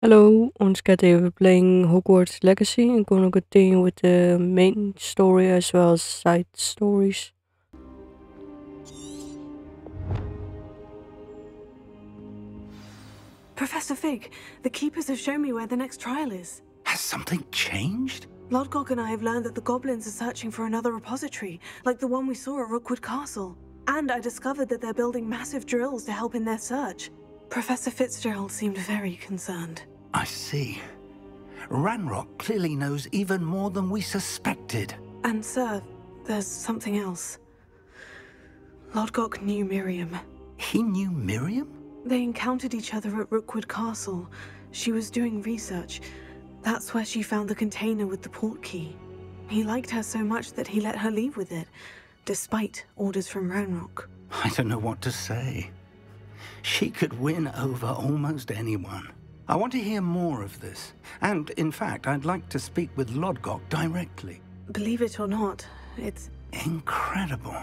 Hello, on Skate, we're playing Hogwarts Legacy and gonna continue with the main story as well as side stories. Professor Fig, the Keepers have shown me where the next trial is. Has something changed? Lodgok and I have learned that the goblins are searching for another repository, like the one we saw at Rookwood Castle. And I discovered that they're building massive drills to help in their search. Professor Fitzgerald seemed very concerned. I see. Ranrock clearly knows even more than we suspected. And sir, there's something else. Lodgok knew Miriam. He knew Miriam? They encountered each other at Rookwood Castle. She was doing research. That's where she found the container with the port key. He liked her so much that he let her leave with it, despite orders from Ranrock. I don't know what to say. She could win over almost anyone. I want to hear more of this. And, in fact, I'd like to speak with Lodgok directly. Believe it or not, it's... Incredible.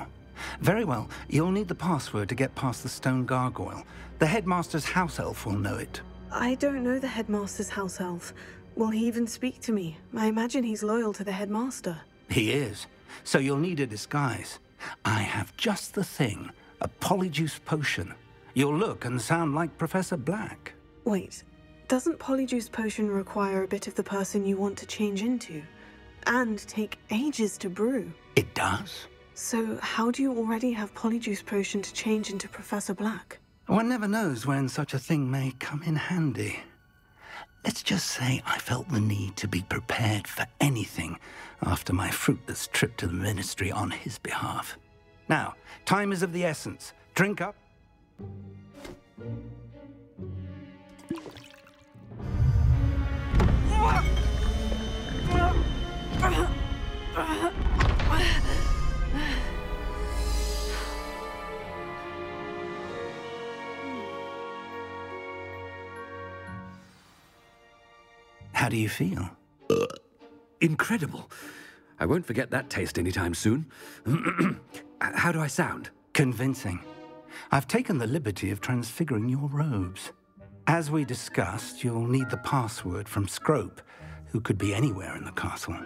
Very well. You'll need the password to get past the stone gargoyle. The headmaster's house elf will know it. I don't know the headmaster's house elf. Will he even speak to me? I imagine he's loyal to the headmaster. He is. So you'll need a disguise. I have just the thing. A polyjuice potion. You'll look and sound like Professor Black. Wait, doesn't polyjuice potion require a bit of the person you want to change into? And take ages to brew? It does. So how do you already have polyjuice potion to change into Professor Black? One never knows when such a thing may come in handy. Let's just say I felt the need to be prepared for anything after my fruitless trip to the ministry on his behalf. Now, time is of the essence. Drink up. How do you feel? Incredible. I won't forget that taste anytime soon. How do I sound? Convincing. I've taken the liberty of transfiguring your robes. As we discussed, you'll need the password from Scrope, who could be anywhere in the castle.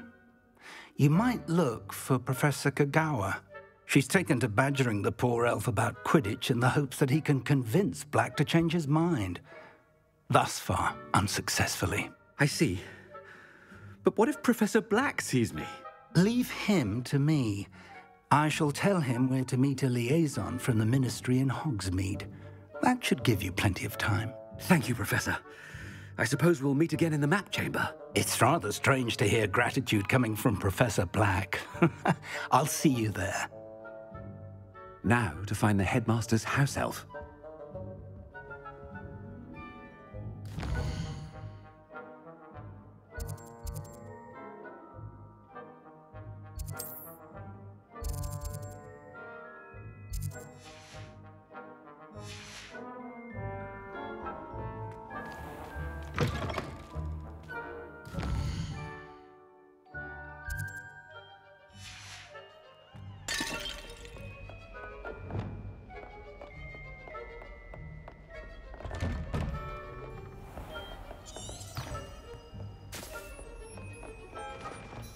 You might look for Professor Kogawa. She's taken to badgering the poor elf about Quidditch in the hopes that he can convince Black to change his mind. Thus far, unsuccessfully. I see. But what if Professor Black sees me? Leave him to me. I shall tell him where to meet a liaison from the ministry in Hogsmeade. That should give you plenty of time. Thank you, Professor. I suppose we'll meet again in the map chamber. It's rather strange to hear gratitude coming from Professor Black. I'll see you there. Now to find the headmaster's house elf.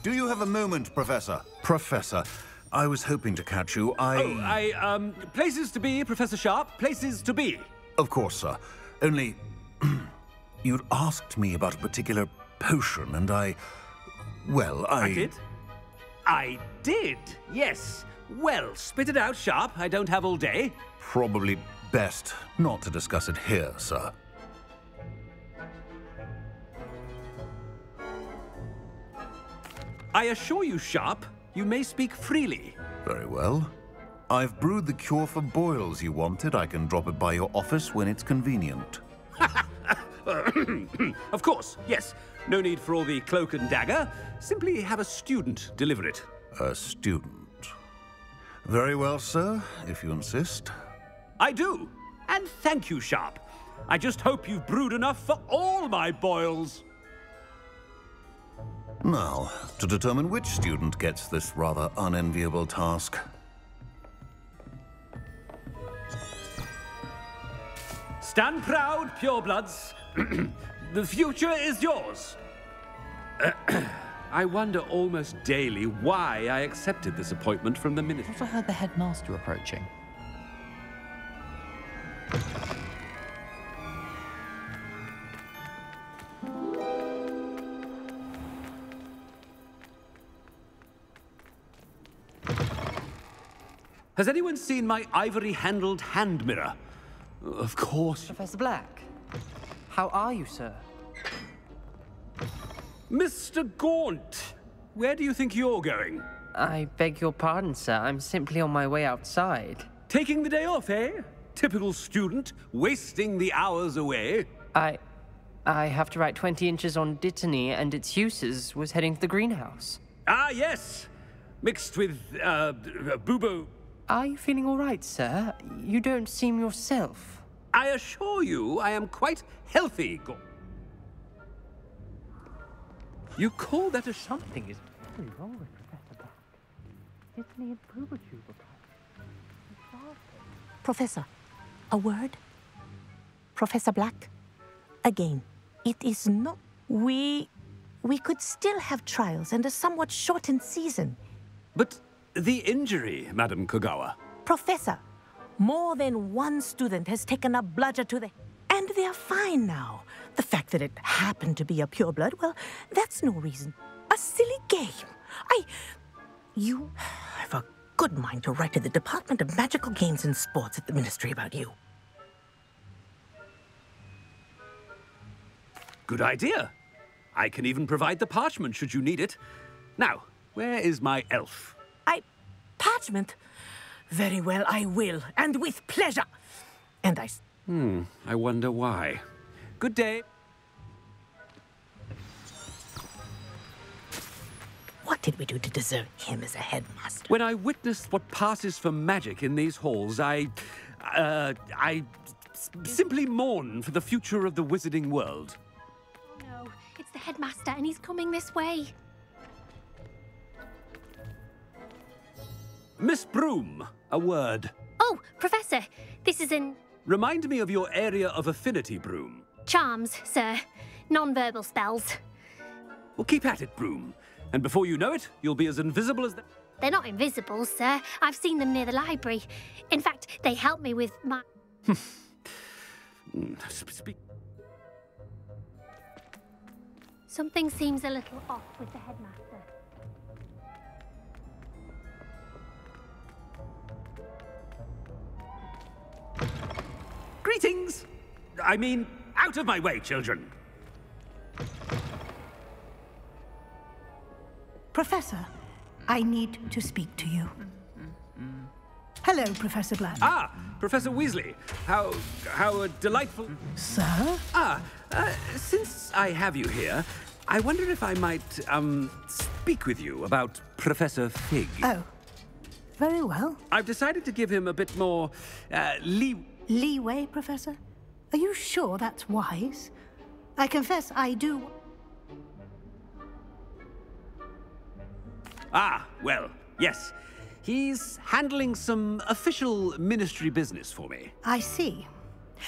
Do you have a moment, Professor? Professor, I was hoping to catch you. Places to be, Professor Sharp. Places to be. Of course, sir. Only... you'd asked me about a particular potion, and I did? I did, yes. Well, spit it out, Sharp. I don't have all day. Probably best not to discuss it here, sir. I assure you, Sharp, you may speak freely. Very well. I've brewed the cure for boils you wanted. I can drop it by your office when it's convenient. Of course, yes. No need for all the cloak and dagger. Simply have a student deliver it. A student. Very well, sir, if you insist. I do. And thank you, Sharp. I just hope you've brewed enough for all my boils. Now, to determine which student gets this rather unenviable task. Stand proud, purebloods. the future is yours. I wonder almost daily why I accepted this appointment from the ministry. I heard the headmaster approaching. Has anyone seen my ivory-handled hand mirror? Of course. Professor Black, how are you, sir? Mr. Gaunt, where do you think you're going? I beg your pardon, sir. I'm simply on my way outside. Taking the day off, eh? Typical student, wasting the hours away. I have to write 20 inches on Dittany and its uses. Was heading to the greenhouse. Ah, yes. Mixed with, boo-boo. Are you feeling all right, sir? You don't seem yourself. I assure you, I am quite healthy. You call that a... Something is very wrong with Professor Black. Dittany and boo-boo. Professor, a word? Professor Black, again, it is not... We could still have trials and a somewhat shortened season. But the injury, Madam Kogawa. Professor, more than one student has taken a bludger to the... And they're fine now. The fact that it happened to be a pureblood, well, that's no reason. A silly game. You have a good mind to write to the Department of Magical Games and Sports at the Ministry about you. Good idea. I can even provide the parchment should you need it. Now, where is my elf? Parchment? Very well, I will, and with pleasure. And I wonder why. Good day. What did we do to deserve him as a headmaster? When I witnessed what passes for magic in these halls, I simply mourn for the future of the wizarding world. No, it's the headmaster, and he's coming this way. Miss Broom, a word. Oh, Professor, this is in... Remind me of your area of affinity, Broom. Charms, sir. Non-verbal spells. Well, keep at it, Broom. And before you know it, you'll be as invisible as... They're not invisible, sir. I've seen them near the library. In fact, they help me with my... Speak. Something seems a little off with the headmaster. Greetings! I mean, out of my way, children. Professor, I need to speak to you. Hello, Professor Black. Ah, Professor Weasley. How delightful. Sir? Since I have you here, I wonder if I might, speak with you about Professor Fig. Oh, very well. I've decided to give him a bit more, Leeway, Professor? Are you sure that's wise? I confess I do... Ah, well, yes. He's handling some official ministry business for me. I see.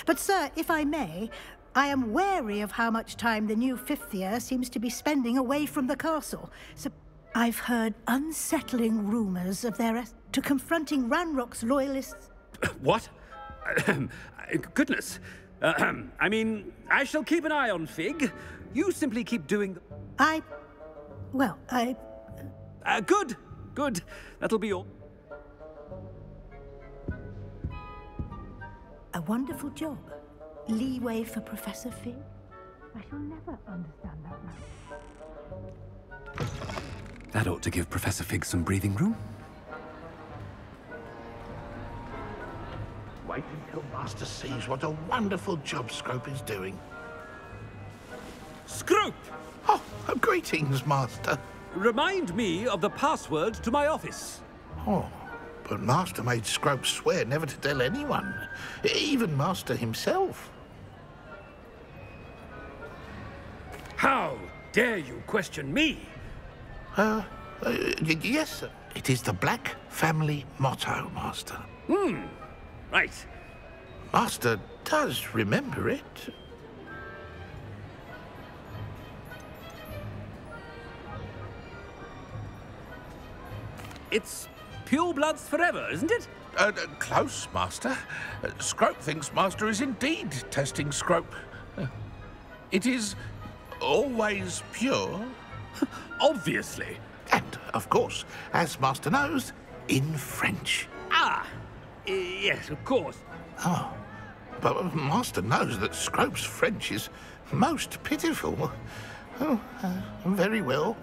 But, sir, if I may, I am wary of how much time the new fifth year seems to be spending away from the castle. So I've heard unsettling rumors of their to confronting Ranrock's loyalists. What? Goodness. I mean, I shall keep an eye on Fig. You simply keep doing... Good. Good. That'll be all. A wonderful job. Leeway for Professor Fig. I shall never understand that man. That ought to give Professor Fig some breathing room. Wait until Master sees what a wonderful job Scrope is doing. Scrope! Oh, greetings, Master. Remind me of the password to my office. Oh, but Master made Scrope swear never to tell anyone, even Master himself. How dare you question me? Yes, sir. It is the Black family motto, Master. Right. Master does remember it. It's pure bloods forever, isn't it? Close, Master. Scrope thinks Master is indeed testing Scrope. It is always pure. Obviously. And, of course, as Master knows, in French. Ah, yes, of course. Oh, but Master knows that Scrope's French is most pitiful. Oh, very well.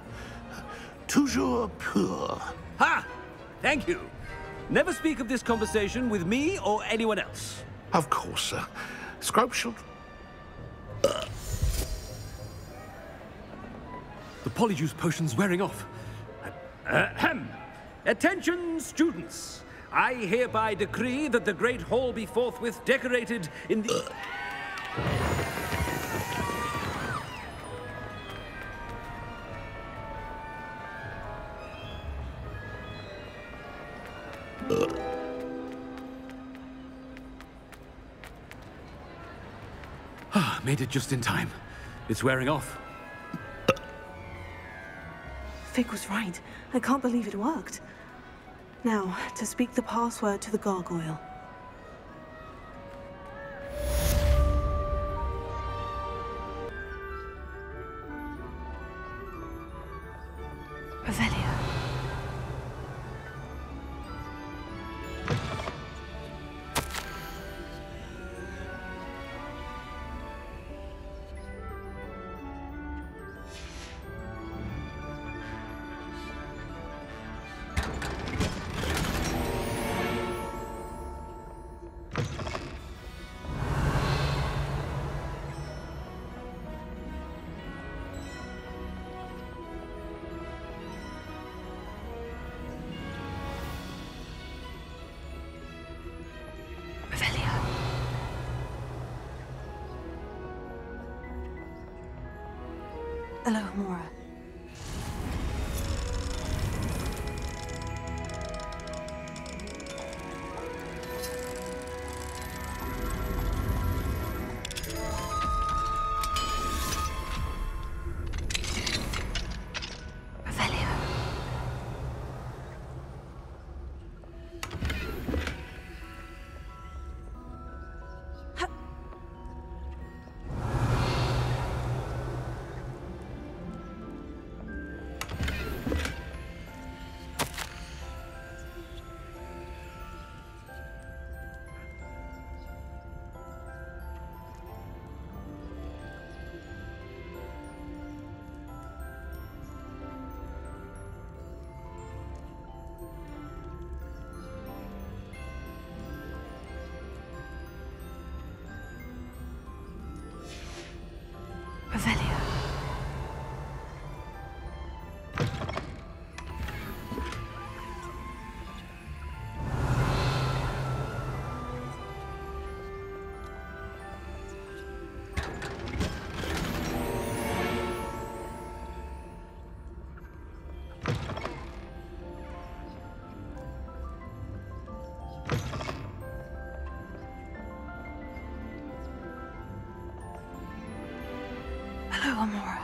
Toujours pur. Ha! Thank you. Never speak of this conversation with me or anyone else. Of course, sir. Scrope should... The polyjuice potion's wearing off. Ahem. Attention, students. I hereby decree that the Great Hall be forthwith decorated in the... Made it just in time. It's wearing off. Fig was right. I can't believe it worked. Now, to speak the password to the gargoyle. Revelio. Hello, Mora. Hello, Amora.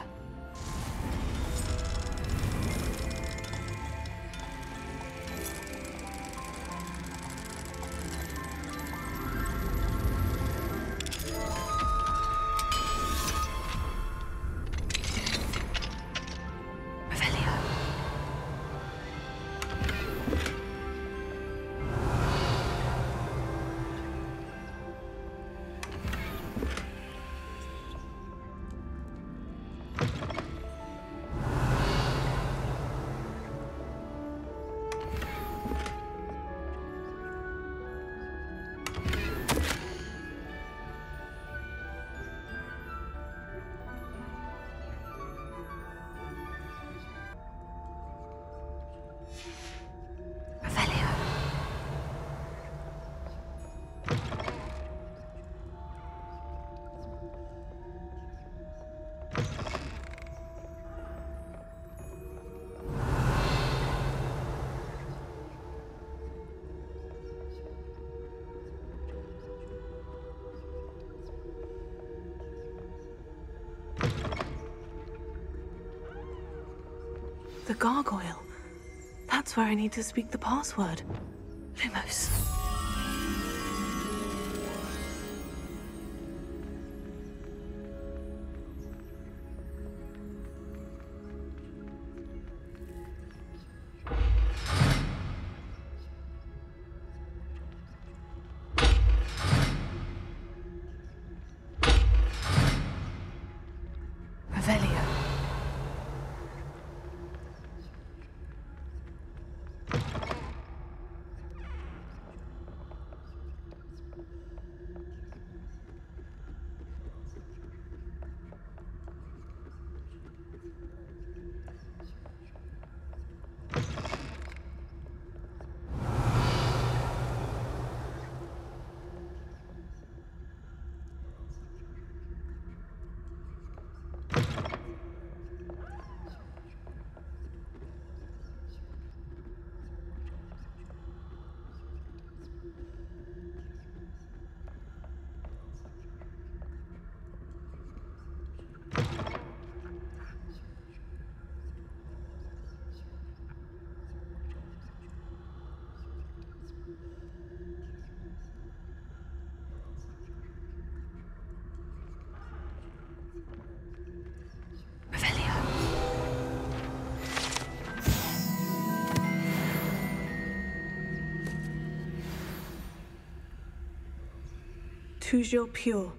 The gargoyle. That's That's where I need to speak the password. Lumos. Revelio. Toujours pure.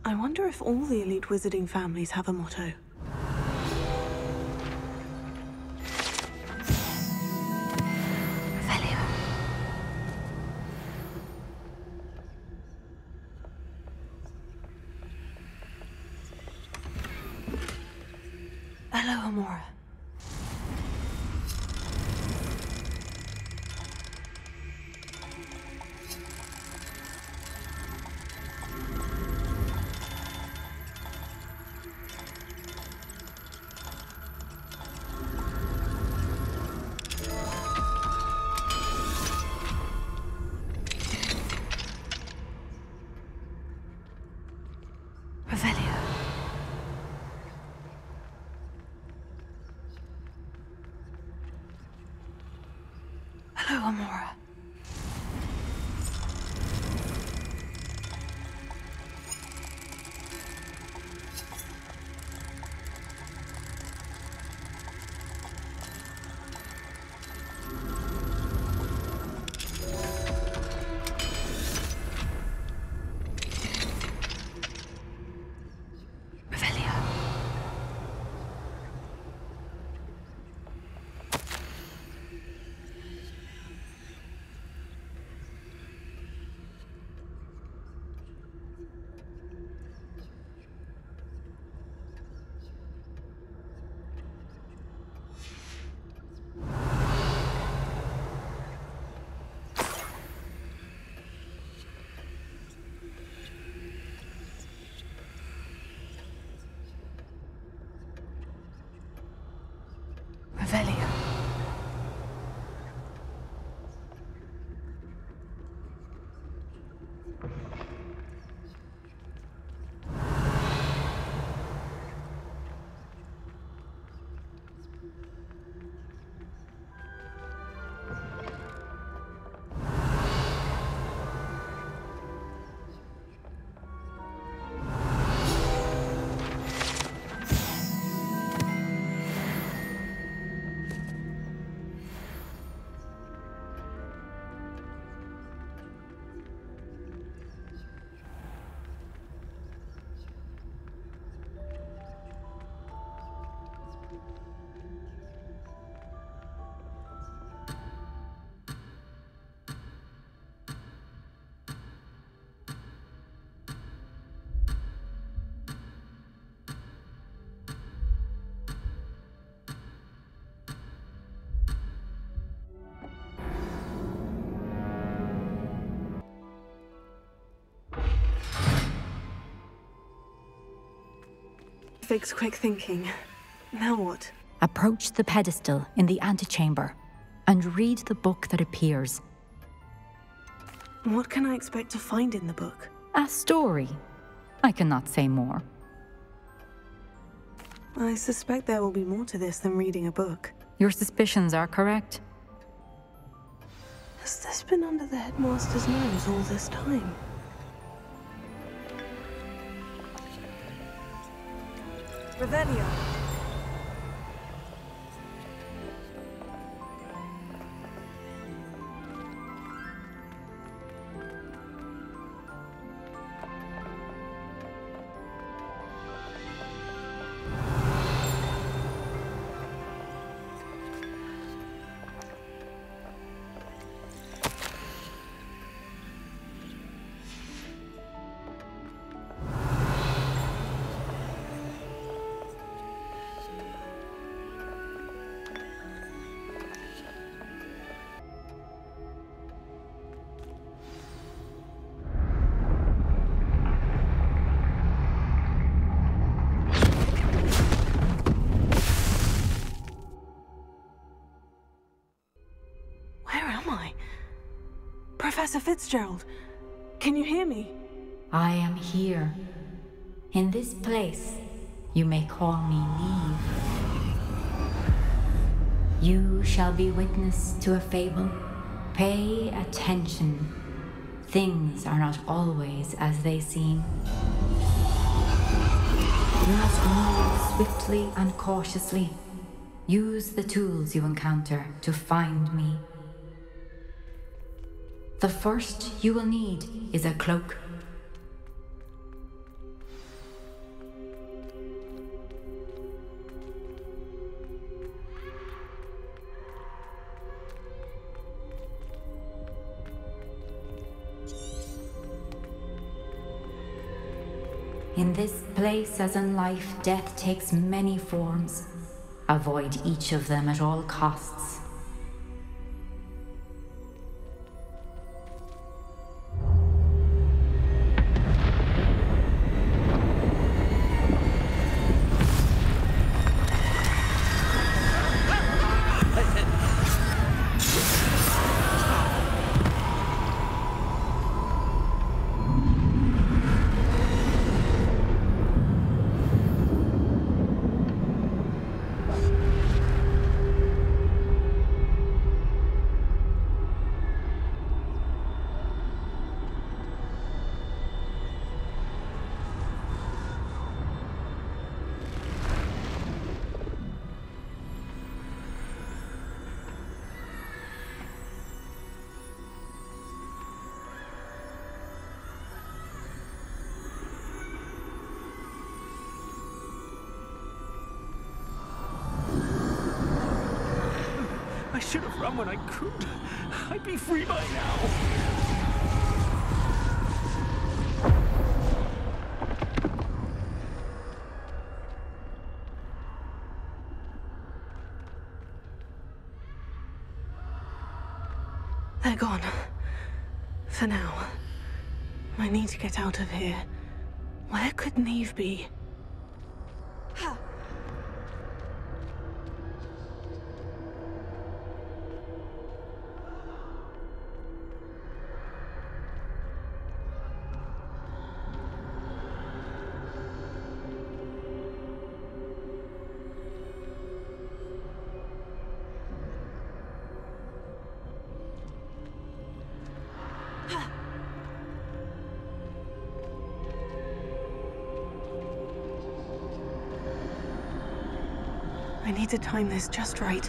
I wonder if all the elite wizarding families have a motto. Hello, Amora. Hello, Amora. Revelio. Fix quick thinking. Now what? Approach the pedestal in the antechamber and read the book that appears. What can I expect to find in the book? A story. I cannot say more. I suspect there will be more to this than reading a book. Your suspicions are correct. Has this been under the headmaster's nose all this time? Revelio. Professor Fitzgerald, can you hear me? I am here. In this place, you may call me Niamh. You shall be witness to a fable. Pay attention. Things are not always as they seem. You must move swiftly and cautiously. Use the tools you encounter to find me. The first you will need is a cloak. In this place, as in life, death takes many forms. Avoid each of them at all costs. I should have run when I could. I'd be free by now. They're gone. For now. I need to get out of here. Where could Niamh be? I need to time this just right.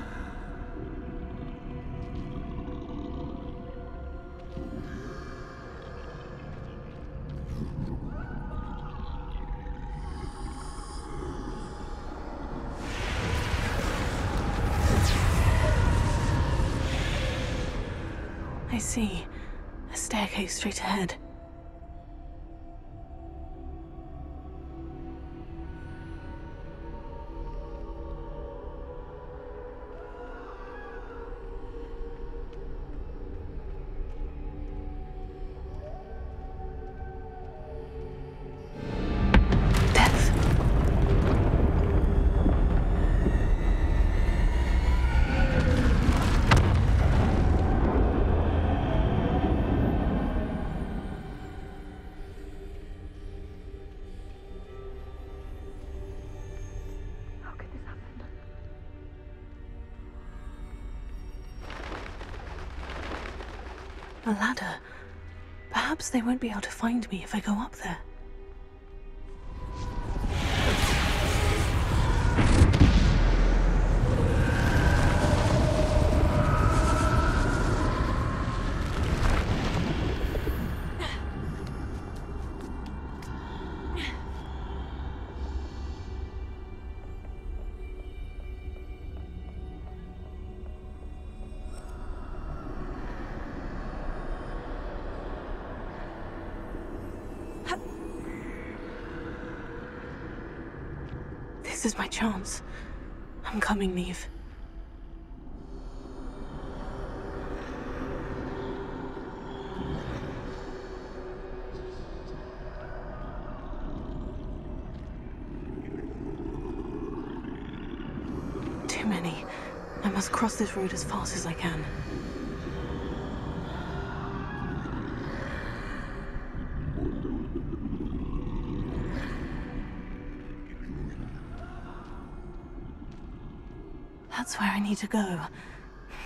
I see. A staircase straight ahead. A ladder. Perhaps they won't be able to find me if I go up there. This is my chance. I'm coming, Niamh. Too many. I must cross this road as fast as I can. That's where I need to go,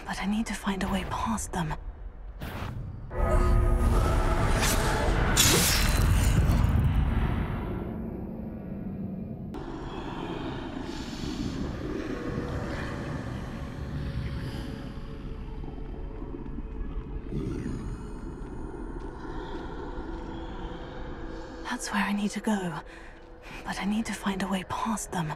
but I need to find a way past them. That's where I need to go, but I need to find a way past them.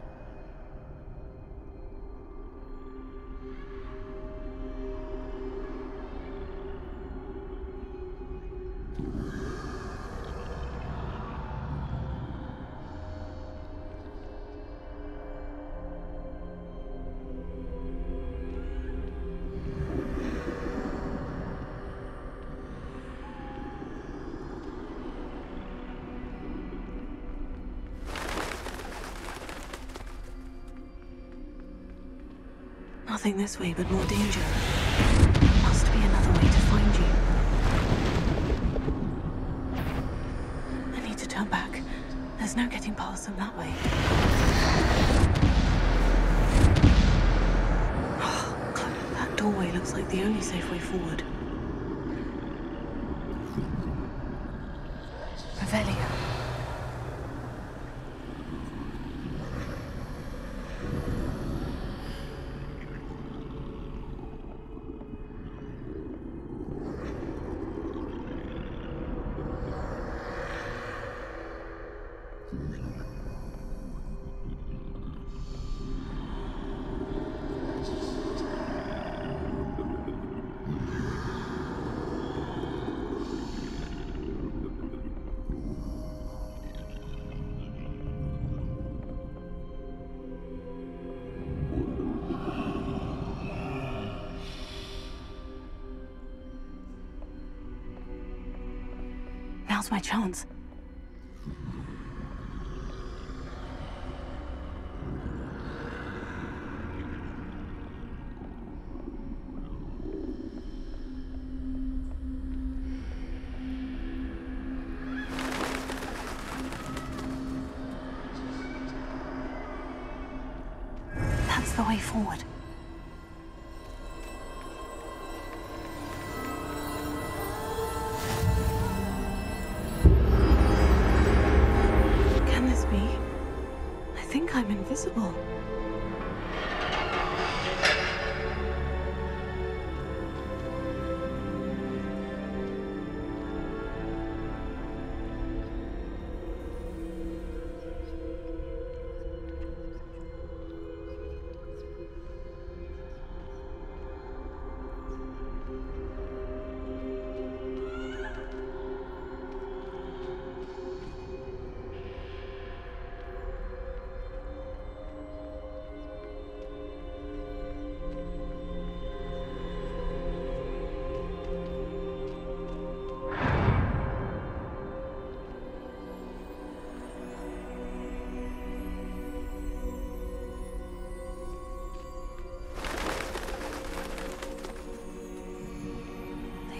Nothing this way, but more danger. Must be another way to find you. I need to turn back. There's no getting past them that way. That doorway looks like the only safe way forward. Revelio. Now's my chance. That's the way forward. I'm invisible.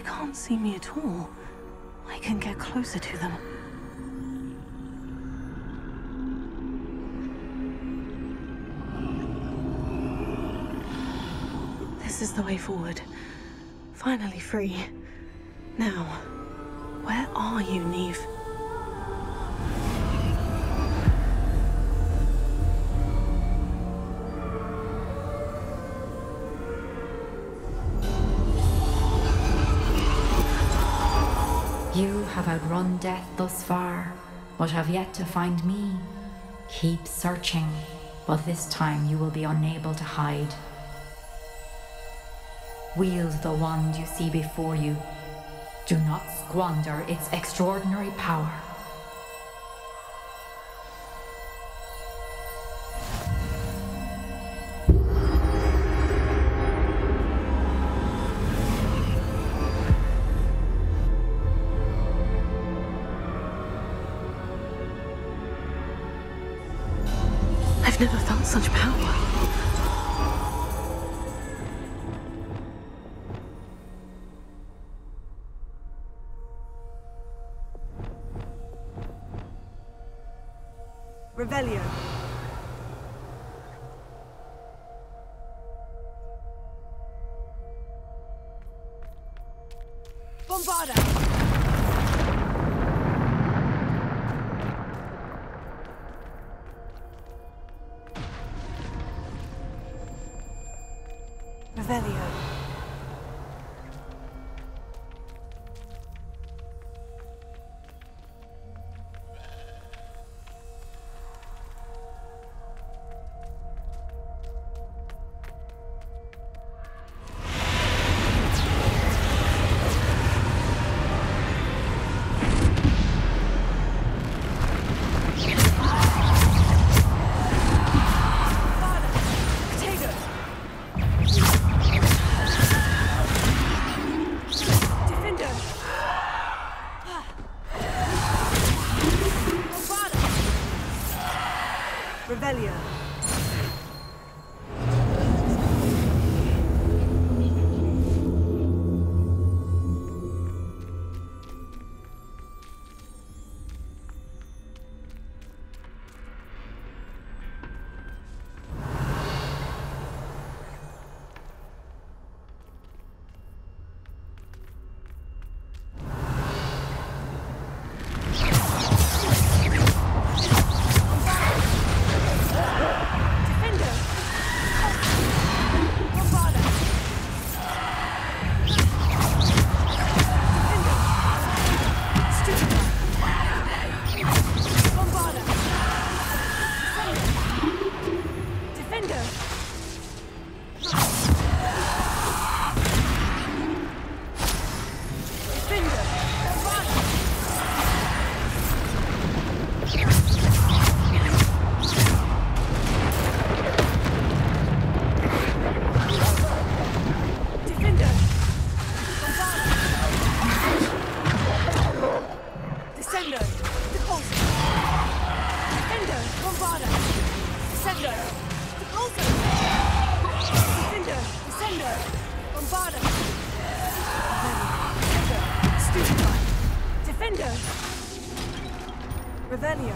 Can't see me at all. I can get closer to them. This is the way forward. Finally free. Now, where are you, Niamh? You have outrun death thus far, but have yet to find me. Keep searching, but this time you will be unable to hide. Wield the wand you see before you. Do not squander its extraordinary power. I've never felt such power. Revelio. Bombarda. Revelio. Revelio. Revelio.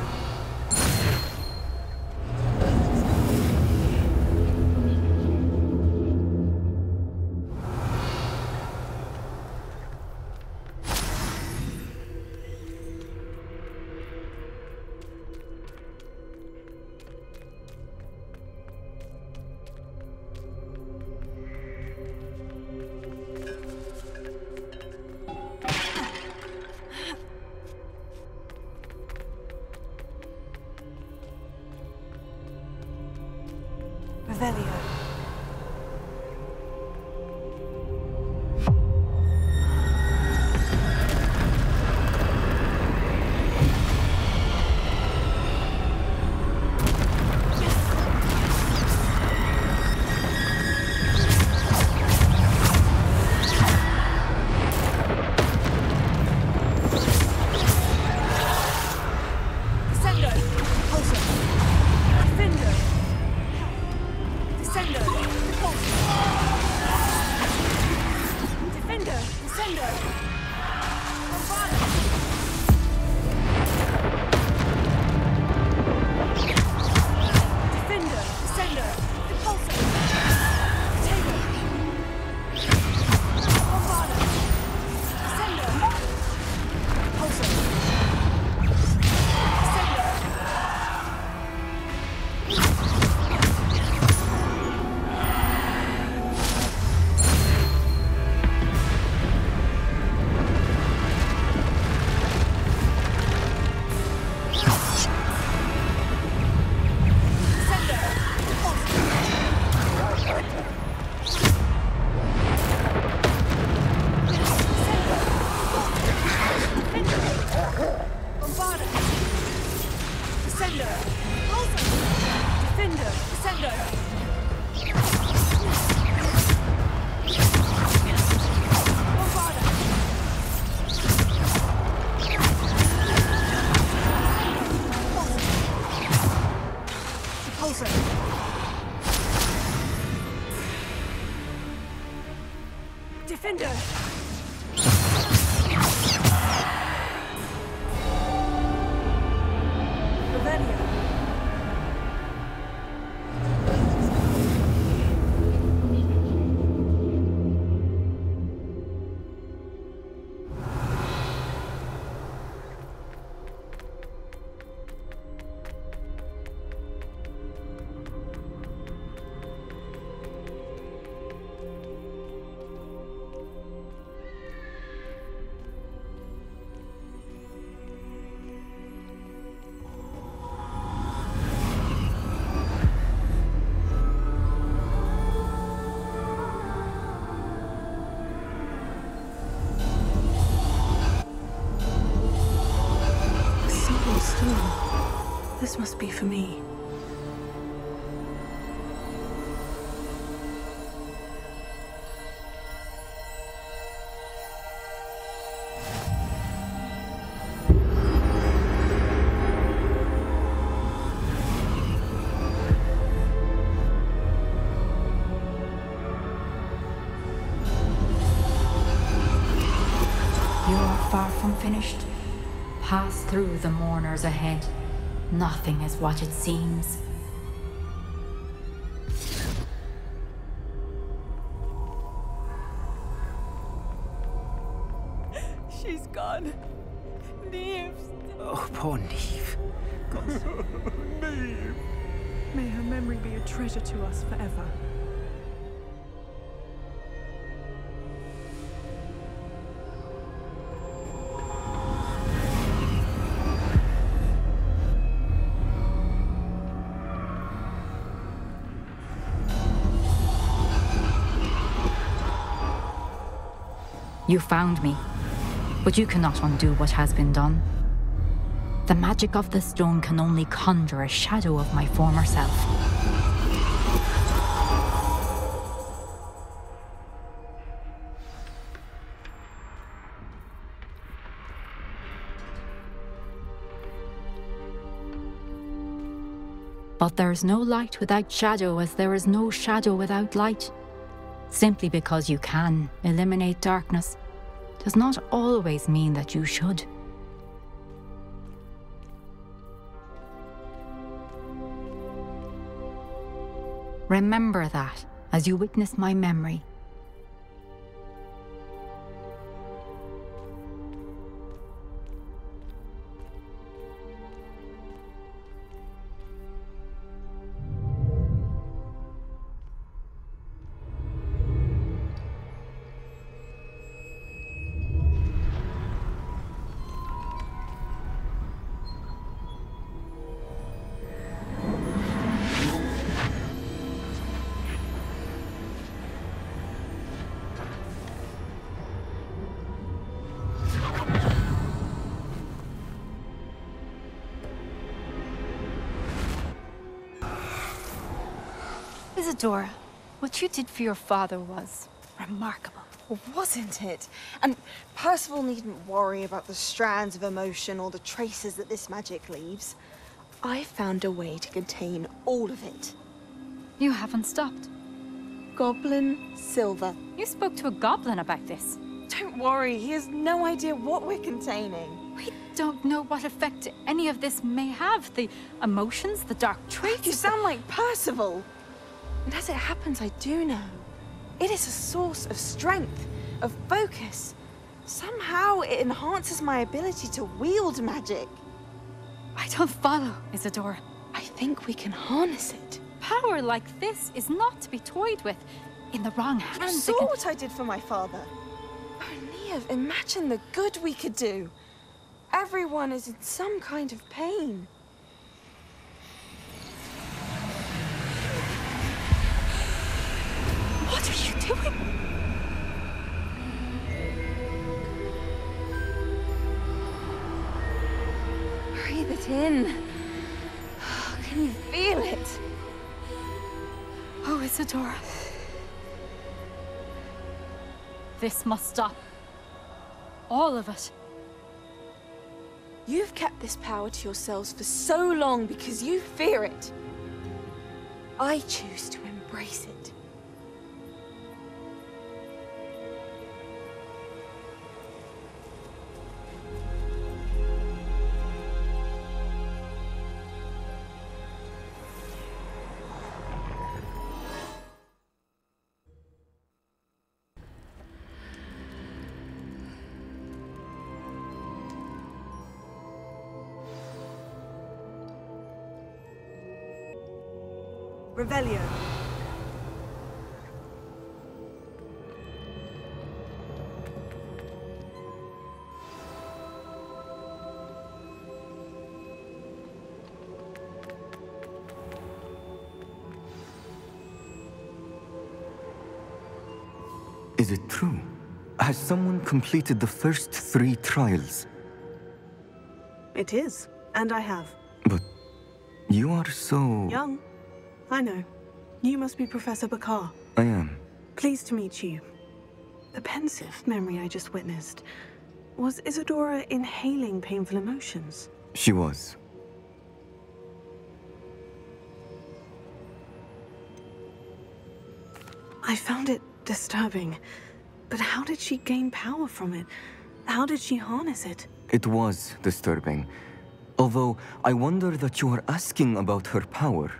Defender! Revelio! This must be for me. You are far from finished. Pass through the mourners ahead. Nothing is what it seems. She's gone. Niamh. Oh, poor Niamh. Niamh. May her memory be a treasure to us forever. You found me, but you cannot undo what has been done. The magic of the stone can only conjure a shadow of my former self. But there is no light without shadow, as there is no shadow without light. Simply because you can eliminate darkness does not always mean that you should. Remember that as you witness my memory. Isadora, what you did for your father was remarkable. Well, wasn't it? And Percival needn't worry about the strands of emotion or the traces that this magic leaves. I found a way to contain all of it. You haven't stopped. Goblin silver. You spoke to a goblin about this. Don't worry, he has no idea what we're containing. We don't know what effect any of this may have. The emotions, the dark traits. You sound like Percival. And as it happens, I do know. It is a source of strength, of focus. Somehow it enhances my ability to wield magic. I don't follow, Isadora. I think we can harness it. Power like this is not to be toyed with. In the wrong hands, You saw what I did for my father. Oh, Niamh, imagine the good we could do. Everyone is in some kind of pain. What are you doing? Breathe it in. Can you feel it? Oh, Isadora. This must stop. All of it. You've kept this power to yourselves for so long because you fear it. I choose to embrace it. Revelio. Is it true? Has someone completed the first 3 trials? It is, and I have. But you are so... Young. I know. You must be Professor Bakar. I am. Pleased to meet you. The pensive memory I just witnessed. Was Isadora inhaling painful emotions? She was. I found it disturbing. But how did she gain power from it? How did she harness it? It was disturbing. Although, I wonder that you are asking about her power.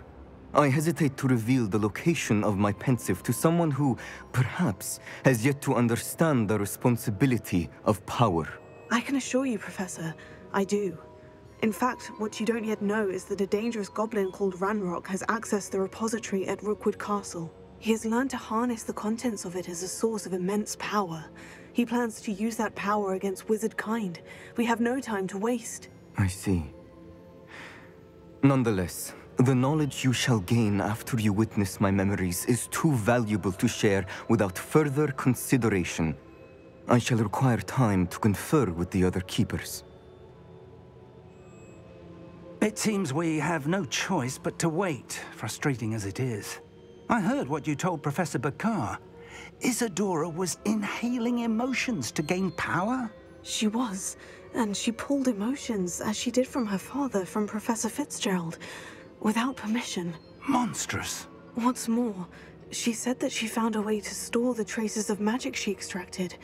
I hesitate to reveal the location of my pensive to someone who, perhaps, has yet to understand the responsibility of power. I can assure you, Professor, I do. In fact, what you don't yet know is that a dangerous goblin called Ranrock has accessed the repository at Rookwood Castle. He has learned to harness the contents of it as a source of immense power. He plans to use that power against wizard kind. We have no time to waste. I see. Nonetheless, the knowledge you shall gain after you witness my memories is too valuable to share without further consideration. I shall require time to confer with the other keepers. It seems we have no choice but to wait, frustrating as it is. I heard what you told Professor Bakar. Isadora was inhaling emotions to gain power? She was, and she pulled emotions, as she did from her father, from Professor Fitzgerald, without permission. Monstrous. What's more, she said that she found a way to store the traces of magic she extracted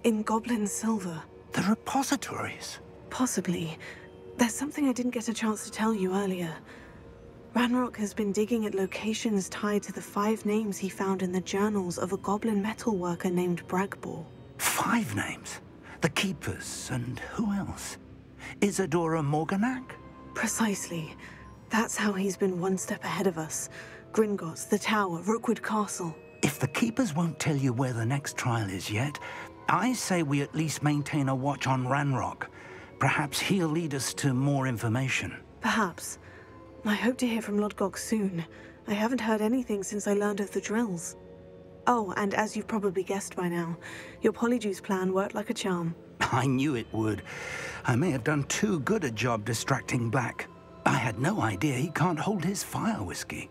in goblin silver. The repositories? Possibly. There's something I didn't get a chance to tell you earlier. Ranrock has been digging at locations tied to the 5 names he found in the journals of a goblin metalworker named Bragbor. 5 names? The Keepers, and who else? Isadora Morganac? Precisely. That's how he's been one step ahead of us. Gringotts, the Tower, Rookwood Castle. If the Keepers won't tell you where the next trial is yet, I say we at least maintain a watch on Ranrock. Perhaps he'll lead us to more information. Perhaps. I hope to hear from Lodgok soon. I haven't heard anything since I learned of the drills. Oh, and as you've probably guessed by now, your polyjuice plan worked like a charm. I knew it would. I may have done too good a job distracting Black. I had no idea he can't hold his fire whiskey.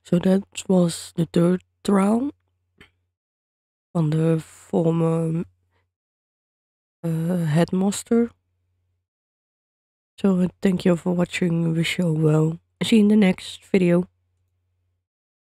So that was the 3rd trial van de former headmaster. So thank you for watching. Wish you all well. See you in the next video.